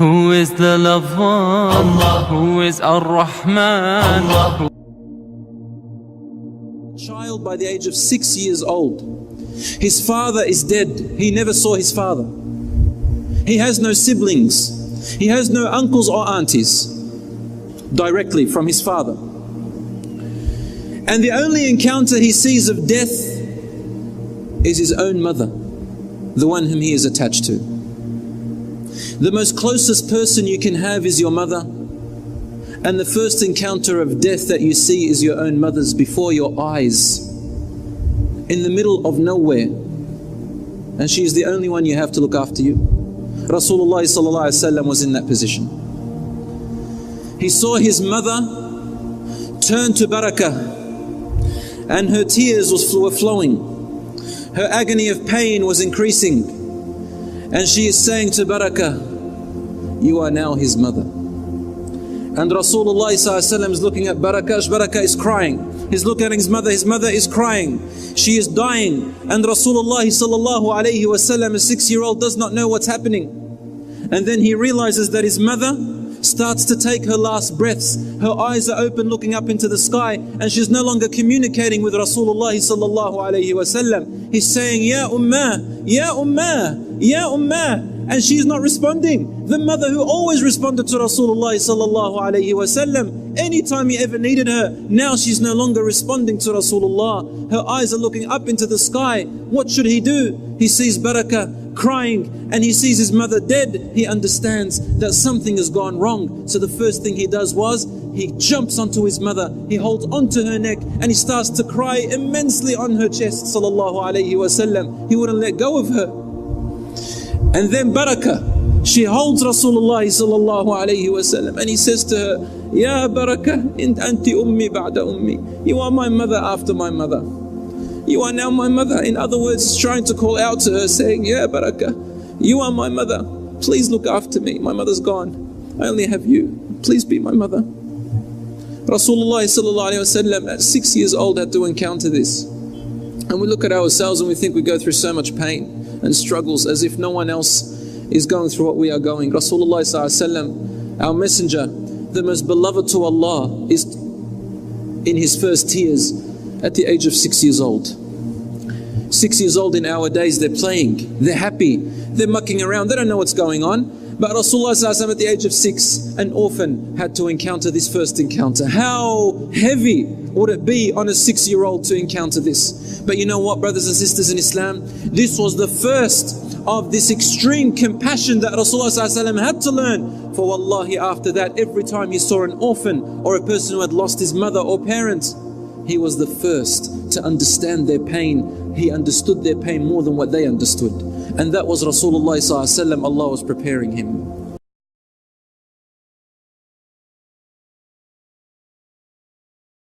Who is the loved one? Allah. Who is Ar-Rahman? Allah. Child by the age of 6 years old. His father is dead. He never saw his father. He has no siblings. He has no uncles or aunties directly from his father. And the only encounter he sees of death is his own mother, the one whom he is attached to. The most closest person you can have is your mother, and the first encounter of death that you see is your own mother's before your eyes, in the middle of nowhere, and she is the only one you have to look after you. Rasulullah ﷺ was in that position. He saw his mother turn to Barakah, and her tears were flowing. Her agony of pain was increasing, and she is saying to Barakah, "You are now his mother." And Rasulullah ﷺ is looking at Barakah. Barakah is crying. He's looking at his mother is crying. She is dying, and Rasulullah ﷺ, a 6-year-old, does not know what's happening. And then he realizes that his mother starts to take her last breaths. Her eyes are open looking up into the sky, and she's no longer communicating with Rasulullah ﷺ. He's saying, "Ya Ummah, Ya Ummah, Ya Ummah," and she's not responding. The mother who always responded to Rasulullah ﷺ anytime he ever needed her, now she's no longer responding to Rasulullah. Her eyes are looking up into the sky. What should he do? He sees Barakah crying, and he sees his mother dead. He understands that something has gone wrong. So the first thing he does was, he jumps onto his mother, he holds onto her neck, and he starts to cry immensely on her chest, sallallahu alayhi wasallam. He wouldn't let go of her. And then Barakah, she holds Rasulullah sallallahu alayhi wasallam, and he says to her, "Ya Barakah, anti ummi ba'da ummi." You are my mother after my mother. You are now my mother. In other words, he's trying to call out to her, saying, "Ya Barakah, you are my mother. Please look after me. My mother's gone. I only have you. Please be my mother." Rasulullah sallallahu alayhi wasallam at 6 years old had to encounter this. And we look at ourselves and we think we go through so much pain and struggles as if no one else is going through what we are going. Rasulullah sallallahu alayhi wasallam, our messenger, the most beloved to Allah, is in his first tears at the age of 6 years old. 6 years old in our days, they're playing, they're happy, they're mucking around, they don't know what's going on. But Rasulullah ﷺ at the age of 6, an orphan, had to encounter this first encounter. How heavy would it be on a 6-year-old to encounter this? But you know what, brothers and sisters in Islam? This was the first of this extreme compassion that Rasulullah ﷺ had to learn. For wallahi, after that, every time he saw an orphan or a person who had lost his mother or parents, he was the first to understand their pain. He understood their pain more than what they understood. And that was Rasulullah ﷺ. Allah was preparing him.